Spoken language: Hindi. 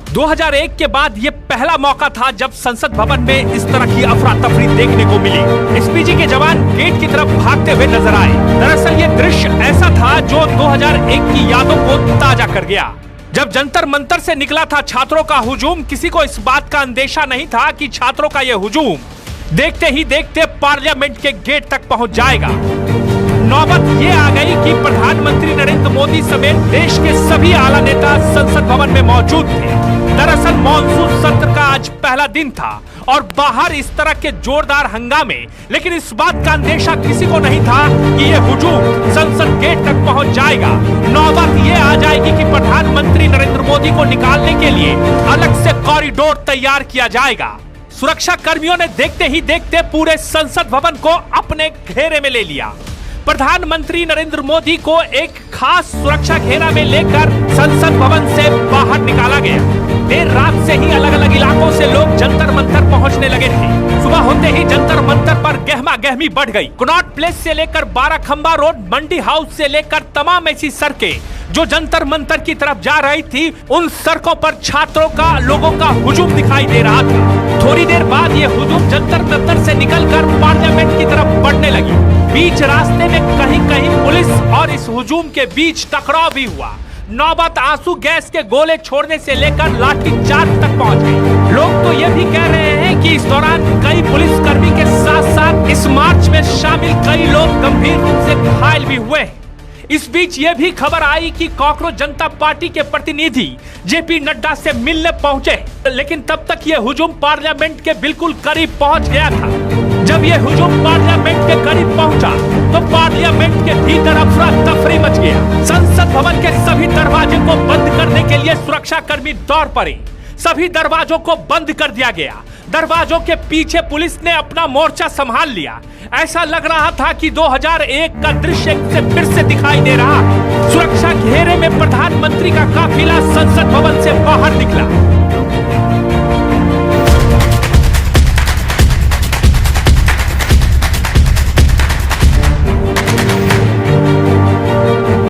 2001 के बाद ये पहला मौका था जब संसद भवन में इस तरह की अफरा तफरी देखने को मिली। एसपीजी के जवान गेट की तरफ भागते हुए नजर आए। दरअसल ये दृश्य ऐसा था जो 2001 की यादों को ताजा कर गया। जब जंतर मंतर से निकला था छात्रों का हुजूम, किसी को इस बात का अंदेशा नहीं था कि छात्रों का यह हुजूम देखते ही देखते पार्लियामेंट के गेट तक पहुंच जाएगा। नौबत ये आ गई कि प्रधानमंत्री नरेंद्र मोदी समेत देश के सभी आला नेता संसद भवन में मौजूद थे। दरअसल मॉनसून सत्र का आज पहला दिन था और बाहर इस तरह के जोरदार हंगामे, लेकिन इस बात का अंदेशा किसी को नहीं था कि यह हुजूम संसद गेट तक पहुंच जाएगा। नौबत ये आ जाएगी कि प्रधानमंत्री नरेंद्र मोदी को निकालने के लिए अलग से कॉरिडोर तैयार किया जाएगा। सुरक्षा कर्मियों ने देखते ही देखते पूरे संसद भवन को अपने घेरे में ले लिया। प्रधानमंत्री नरेंद्र मोदी को एक खास सुरक्षा घेरा में लेकर संसद भवन से बाहर निकाला गया। देर रात से ही अलग अलग इलाकों से लोग जंतर मंतर पहुंचने लगे थे। सुबह होते ही जंतर मंतर पर गहमा गहमी बढ़ गई। कनॉट प्लेस से लेकर 12 खंबा रोड, मंडी हाउस से लेकर तमाम ऐसी सड़कें जो जंतर मंतर की तरफ जा रही थी, उन सड़कों पर छात्रों का, लोगों का हुजूम दिखाई दे रहा था। थोड़ी देर बाद ये हुजूम जंतर मंतर से निकलकर पार्लियामेंट की तरफ बढ़ने लगी। बीच रास्ते में कहीं कहीं पुलिस और इस हुजूम के बीच टकराव भी हुआ। नौबत आंसू गैस के गोले छोड़ने से लेकर लाठीचार्ज तक पहुंच गई। लोग तो ये भी कह रहे हैं कि इस दौरान कई पुलिसकर्मी के साथ साथ इस मार्च में शामिल कई लोग गंभीर रूप से घायल भी हुए। इस बीच ये भी खबर आई कि कॉकरोच जनता पार्टी के प्रतिनिधि जेपी नड्डा से मिलने पहुंचे, लेकिन तब तक ये हुजूम पार्लियामेंट के बिल्कुल करीब पहुंच गया था। जब ये हुजूम पार्लियामेंट के करीब पहुंचा तो पार्लियामेंट के भीतर अफरा तफरी मच गया। संसद भवन के सभी दरवाजे को बंद करने के लिए सुरक्षा कर्मी दौड़ पड़े। सभी दरवाजों को बंद कर दिया गया। दरवाजों के पीछे पुलिस ने अपना मोर्चा संभाल लिया। ऐसा लग रहा था कि 2001 का दृश्य फिर से दिखाई दे रहा है। सुरक्षा घेरे में प्रधानमंत्री का काफिला संसद भवन से बाहर